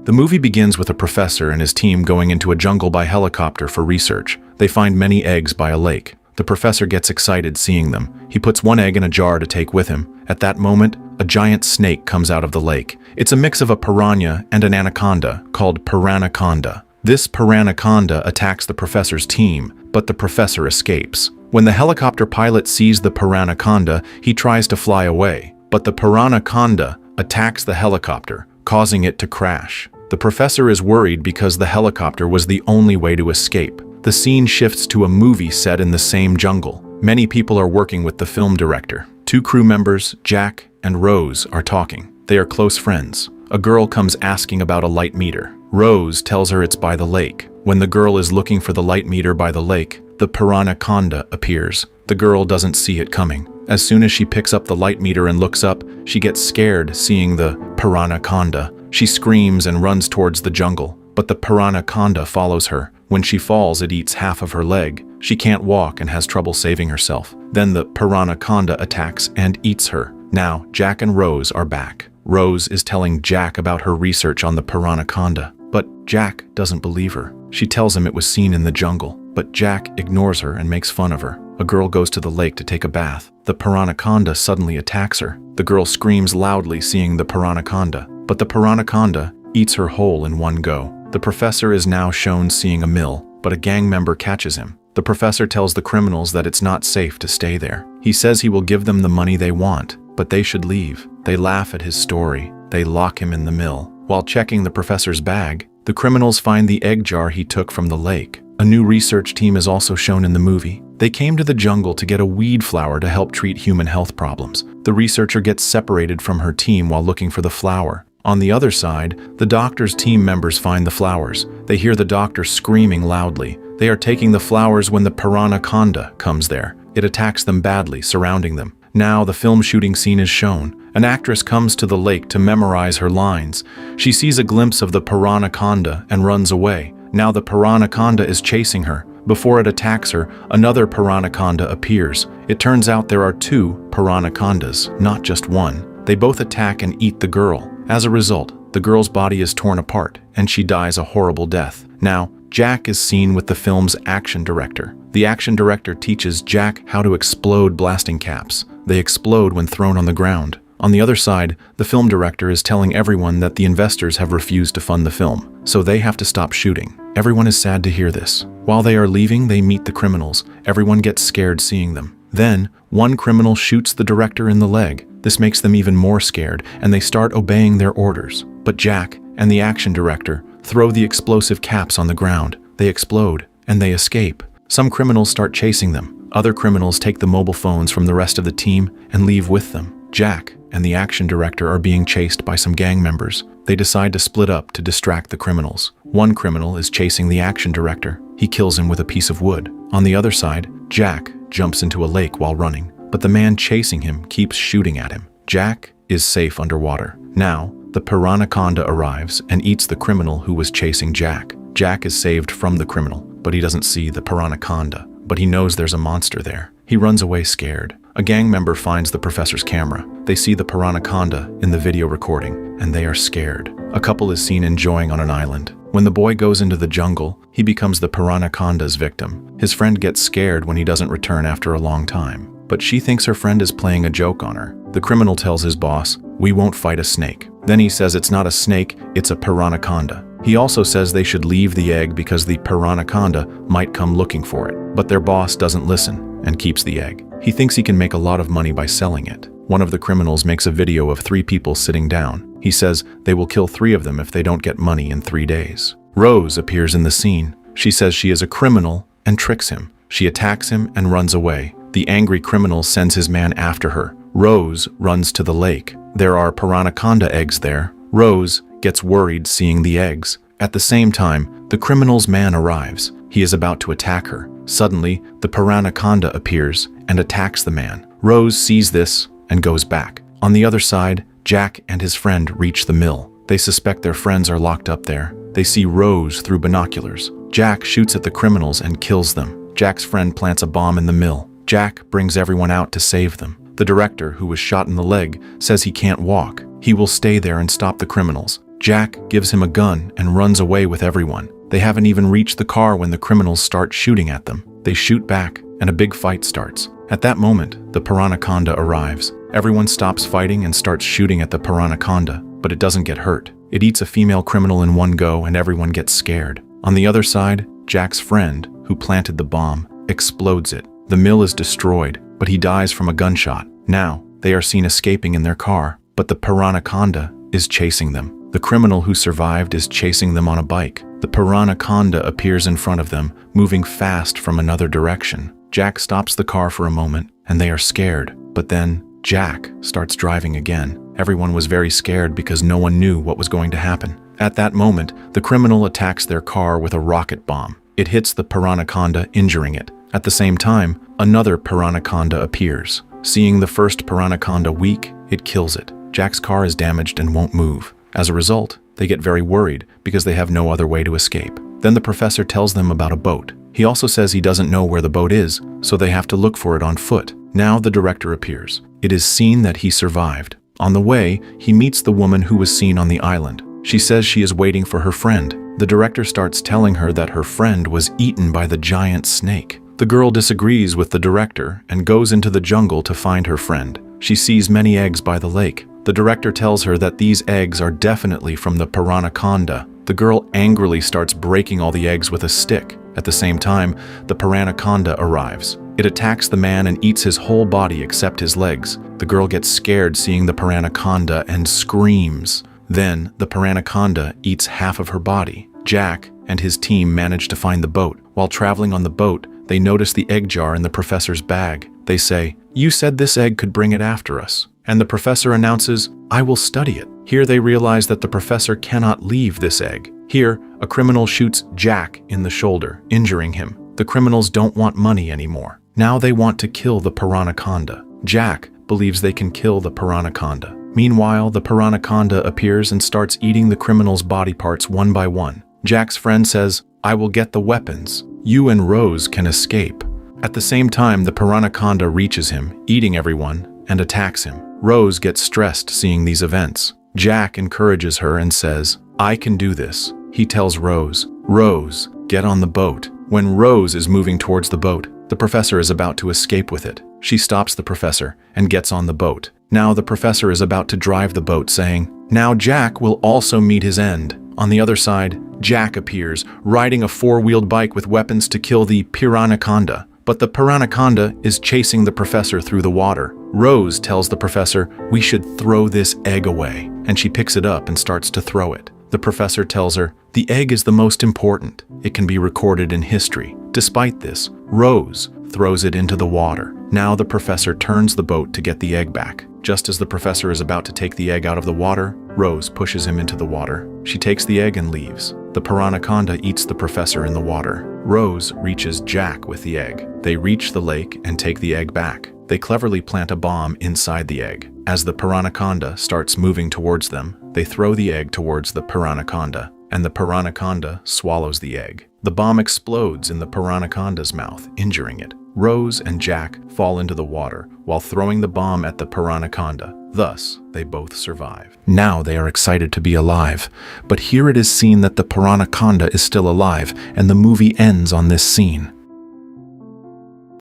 The movie begins with a professor and his team going into a jungle by helicopter for research. They find many eggs by a lake. The professor gets excited seeing them. He puts one egg in a jar to take with him. At that moment, a giant snake comes out of the lake. It's a mix of a piranha and an anaconda called Piranaconda. This Piranaconda attacks the professor's team, but the professor escapes. When the helicopter pilot sees the Piranaconda, he tries to fly away, but the Piranaconda attacks the helicopter, causing it to crash. The professor is worried because the helicopter was the only way to escape. The scene shifts to a movie set in the same jungle. Many people are working with the film director. Two crew members, Jack and Rose, are talking. They are close friends. A girl comes asking about a light meter. Rose tells her it's by the lake. When the girl is looking for the light meter by the lake, the Piranaconda appears. The girl doesn't see it coming. As soon as she picks up the light meter and looks up, she gets scared seeing the Piranaconda. She screams and runs towards the jungle, but the Piranaconda follows her. When she falls, it eats half of her leg. She can't walk and has trouble saving herself. Then the Piranaconda attacks and eats her. Now, Jack and Rose are back. Rose is telling Jack about her research on the Piranaconda, but Jack doesn't believe her. She tells him it was seen in the jungle, but Jack ignores her and makes fun of her. A girl goes to the lake to take a bath. The Piranaconda suddenly attacks her. The girl screams loudly seeing the Piranaconda, but the Piranaconda eats her whole in one go. The professor is now shown seeing a mill, but a gang member catches him. The professor tells the criminals that it's not safe to stay there. He says he will give them the money they want, but they should leave. They laugh at his story. They lock him in the mill. While checking the professor's bag, the criminals find the egg jar he took from the lake. A new research team is also shown in the movie. They came to the jungle to get a weed flower to help treat human health problems. The researcher gets separated from her team while looking for the flower. On the other side, the doctor's team members find the flowers. They hear the doctor screaming loudly. They are taking the flowers when the Piranaconda comes there. It attacks them badly, surrounding them. Now the film shooting scene is shown. An actress comes to the lake to memorize her lines. She sees a glimpse of the Piranaconda and runs away. Now the Piranaconda is chasing her. Before it attacks her, another Piranaconda appears. It turns out there are two Piranacondas, not just one. They both attack and eat the girl. As a result, the girl's body is torn apart, and she dies a horrible death. Now, Jack is seen with the film's action director. The action director teaches Jack how to explode blasting caps. They explode when thrown on the ground. On the other side, the film director is telling everyone that the investors have refused to fund the film, so they have to stop shooting. Everyone is sad to hear this. While they are leaving, they meet the criminals. Everyone gets scared seeing them. Then, one criminal shoots the director in the leg. This makes them even more scared, and they start obeying their orders. But Jack and the action director throw the explosive caps on the ground. They explode, and they escape. Some criminals start chasing them. Other criminals take the mobile phones from the rest of the team and leave with them. Jack and the action director are being chased by some gang members. They decide to split up to distract the criminals. One criminal is chasing the action director. He kills him with a piece of wood. On the other side, Jack jumps into a lake while running, but the man chasing him keeps shooting at him. Jack is safe underwater. Now, the Piranaconda arrives and eats the criminal who was chasing Jack. Jack is saved from the criminal, but he doesn't see the Piranaconda. But he knows there's a monster there. He runs away scared. A gang member finds the professor's camera. They see the Piranaconda in the video recording, and they are scared. A couple is seen enjoying on an island. When the boy goes into the jungle, he becomes the Piranaconda's victim. His friend gets scared when he doesn't return after a long time, but she thinks her friend is playing a joke on her. The criminal tells his boss, "We won't fight a snake." Then he says it's not a snake, it's a Piranaconda. He also says they should leave the egg because the Piranaconda might come looking for it. But their boss doesn't listen and keeps the egg. He thinks he can make a lot of money by selling it. One of the criminals makes a video of 3 people sitting down. He says they will kill 3 of them if they don't get money in 3 days. Rose appears in the scene. She says she is a criminal and tricks him. She attacks him and runs away. The angry criminal sends his man after her. Rose runs to the lake. There are Piranaconda eggs there. Rose gets worried seeing the eggs. At the same time, the criminal's man arrives. He is about to attack her. Suddenly, the Piranaconda appears and attacks the man. Rose sees this and goes back. On the other side, Jack and his friend reach the mill. They suspect their friends are locked up there. They see Rose through binoculars. Jack shoots at the criminals and kills them. Jack's friend plants a bomb in the mill. Jack brings everyone out to save them. The director, who was shot in the leg, says he can't walk. He will stay there and stop the criminals. Jack gives him a gun and runs away with everyone. They haven't even reached the car when the criminals start shooting at them. They shoot back, and a big fight starts. At that moment, the Piranaconda arrives. Everyone stops fighting and starts shooting at the Piranaconda, but it doesn't get hurt. It eats a female criminal in one go, and everyone gets scared. On the other side, Jack's friend, who planted the bomb, explodes it. The mill is destroyed, but he dies from a gunshot. Now, they are seen escaping in their car, but the Piranaconda is chasing them. The criminal who survived is chasing them on a bike. The Piranaconda appears in front of them, moving fast from another direction. Jack stops the car for a moment, and they are scared. But then, Jack starts driving again. Everyone was very scared because no one knew what was going to happen. At that moment, the criminal attacks their car with a rocket bomb. It hits the Piranaconda, injuring it. At the same time, another Piranaconda appears. Seeing the first Piranaconda weak, it kills it. Jack's car is damaged and won't move. As a result, they get very worried because they have no other way to escape. Then the professor tells them about a boat. He also says he doesn't know where the boat is, so they have to look for it on foot. Now the director appears. It is seen that he survived. On the way, he meets the woman who was seen on the island. She says she is waiting for her friend. The director starts telling her that her friend was eaten by the giant snake. The girl disagrees with the director and goes into the jungle to find her friend. She sees many eggs by the lake. The director tells her that these eggs are definitely from the Piranaconda. The girl angrily starts breaking all the eggs with a stick. At the same time, the Piranaconda arrives. It attacks the man and eats his whole body except his legs. The girl gets scared seeing the Piranaconda and screams. Then, the Piranaconda eats half of her body. Jack and his team manage to find the boat. While traveling on the boat, they notice the egg jar in the professor's bag. They say, "You said this egg could bring it after us." And the professor announces, "I will study it." Here they realize that the professor cannot leave this egg. Here, a criminal shoots Jack in the shoulder, injuring him. The criminals don't want money anymore. Now they want to kill the Piranaconda. Jack believes they can kill the Piranaconda. Meanwhile, the Piranaconda appears and starts eating the criminals' body parts one by one. Jack's friend says, "I will get the weapons. You and Rose can escape." At the same time, the Piranaconda reaches him, eating everyone, and attacks him. Rose gets stressed seeing these events. Jack encourages her and says, "I can do this." He tells Rose, "Rose, get on the boat." When Rose is moving towards the boat, the professor is about to escape with it. She stops the professor and gets on the boat. Now the professor is about to drive the boat, saying, "Now Jack will also meet his end." On the other side, Jack appears, riding a four-wheeled bike with weapons to kill the Piranaconda. But the Piranaconda is chasing the professor through the water. Rose tells the professor, "We should throw this egg away," and she picks it up and starts to throw it. The professor tells her, "The egg is the most important. It can be recorded in history." Despite this, Rose throws it into the water. Now the professor turns the boat to get the egg back. Just as the professor is about to take the egg out of the water, Rose pushes him into the water. She takes the egg and leaves. The Piranaconda eats the professor in the water. Rose reaches Jack with the egg. They reach the lake and take the egg back. They cleverly plant a bomb inside the egg. As the Piranaconda starts moving towards them, they throw the egg towards the Piranaconda, and the Piranaconda swallows the egg. The bomb explodes in the Piranaconda's mouth, injuring it. Rose and Jack fall into the water while throwing the bomb at the Piranaconda. Thus, they both survive. Now they are excited to be alive, but here it is seen that the Piranaconda is still alive, and the movie ends on this scene.